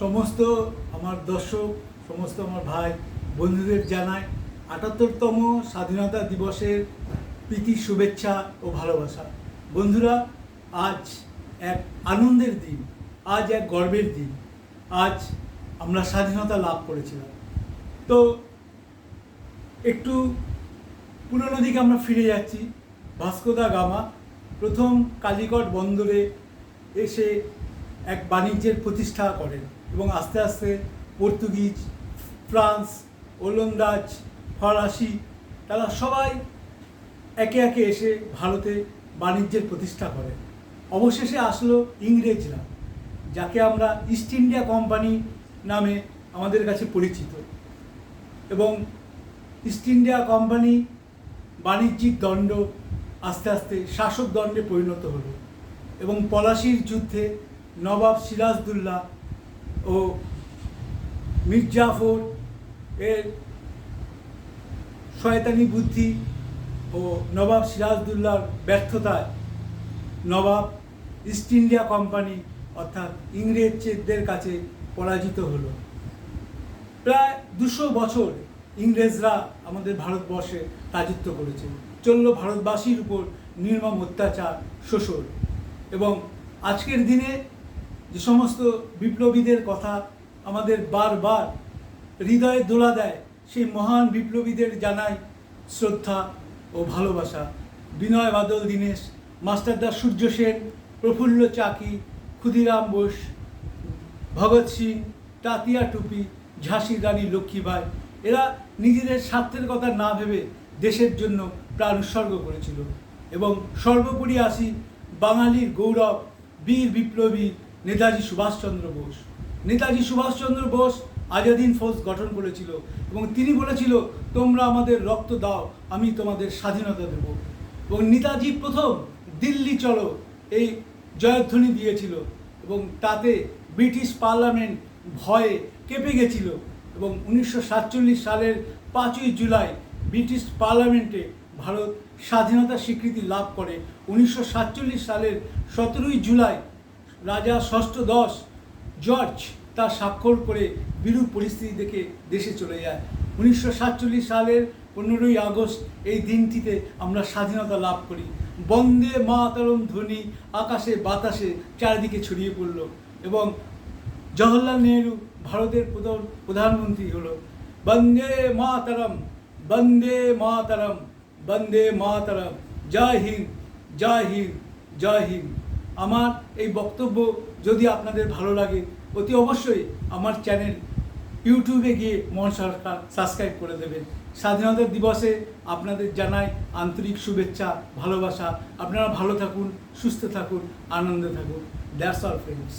সমস্ত আমার দর্শক, সমস্ত আমার ভাই বন্ধুদের জানাই ৭৮তম স্বাধীনতা দিবসের প্রীতি, শুভেচ্ছা ও ভালোবাসা। বন্ধুরা, আজ এক আনন্দের দিন, আজ এক গর্বের দিন। আজ আমরা স্বাধীনতা লাভ করেছিলাম। তো একটু পুরনো দিকে আমরা ফিরে যাচ্ছি। ভাস্কো দা গামা প্রথম কালিকট বন্দরে এসে এক বাণিজ্যের প্রতিষ্ঠা করেন এবং আস্তে আস্তে পর্তুগিজ, ফ্রান্স, ওলন্দাজ, ফরাসি তারা সবাই একে একে এসে ভারতে বাণিজ্যের প্রতিষ্ঠা করেন। অবশেষে আসলো ইংরেজরা, যাকে আমরা ইস্ট ইন্ডিয়া কোম্পানি নামে আমাদের কাছে পরিচিত। এবং ইস্ট ইন্ডিয়া কোম্পানি বাণিজ্যিক দণ্ড আস্তে আস্তে শাসক দণ্ডে পরিণত হলো এবং পলাশির যুদ্ধে নবাব সিরাজদৌল্লা ও মীর জাফর এর শয়তানি বুদ্ধি ও নবাব সিরাজদৌল্লার ব্যর্থতায় নবাব ইস্ট ইন্ডিয়া কোম্পানি অর্থাৎ ইংরেজদের কাছে পরাজিত হলো। প্রায় ২০০ বছর ইংরেজরা আমাদের ভারতবর্ষে রাজত্ব করেছে, চলল ভারতবাসীর উপর নির্মম অত্যাচার, শোষণ। এবং আজকের দিনে যে সমস্ত বিপ্লবীদের কথা আমাদের বারবার হৃদয়ে দোলা দেয়, সেই মহান বিপ্লবীদের জানাই শ্রদ্ধা ও ভালোবাসা। বিনয় বাদল দীনেশ, মাস্টারদা সূর্য সেন, প্রফুল্ল চাকি, ক্ষুদিরাম বোস, ভগৎ সিং, তাতিয়া টুপি, ঝাঁসির রানী লক্ষ্মীবাই এরা নিজেদের স্বার্থের কথা না ভেবে দেশের জন্য প্রাণ উৎসর্গ করেছিল। এবং সর্বোপরি আসি বাঙালির গৌরব, বীর বিপ্লবী নেতাজি সুভাষচন্দ্র বোস। নেতাজি সুভাষচন্দ্র বোস আজাদিন ফৌজ গঠন করেছিল এবং তিনি বলেছিল, তোমরা আমাদের রক্ত দাও, আমি তোমাদের স্বাধীনতা দেব। এবং নেতাজি প্রথম দিল্লি চলো এই জয়ধ্বনি দিয়েছিল এবং তাতে ব্রিটিশ পার্লামেন্ট ভয়ে কেঁপে গেছিল। এবং ১৯৪৭ সালের ৫ই জুলাই ব্রিটিশ পার্লামেন্টে ভারত স্বাধীনতা স্বীকৃতি লাভ করে। ১৯৪৭ সালের ১৭ই জুলাই রাজা ষষ্ঠদশ জর্জ তা স্বাক্ষর করে বিরূপ পরিস্থিতি দেখে দেশে চলে যায়। ১৯৪৭ সালের ১৫ই আগস্ট এই দিনটিতে আমরা স্বাধীনতা লাভ করি। বন্দে মাতরম ধ্বনি আকাশে বাতাসে চারিদিকে ছড়িয়ে পড়ল এবং জওহরলাল নেহরু ভারতের প্রধানমন্ত্রী হলো। বন্দে মাতরম, বন্দে মাতরম, বন্দে মাতরম, জয় হিন্দ, জয় হিন্দ, জয় হিন্দ। আমার এই বক্তব্য যদি আপনাদের ভালো লাগে, অতি অবশ্যই আমার চ্যানেল ইউটিউবে গিয়ে মোহন সরকার সাবস্ক্রাইব করে দেবেন। স্বাধীনতা দিবসে আপনাদের জানাই আন্তরিক শুভেচ্ছা, ভালোবাসা। আপনারা ভালো থাকুন, সুস্থ থাকুন, আনন্দে থাকুন। That's all friends.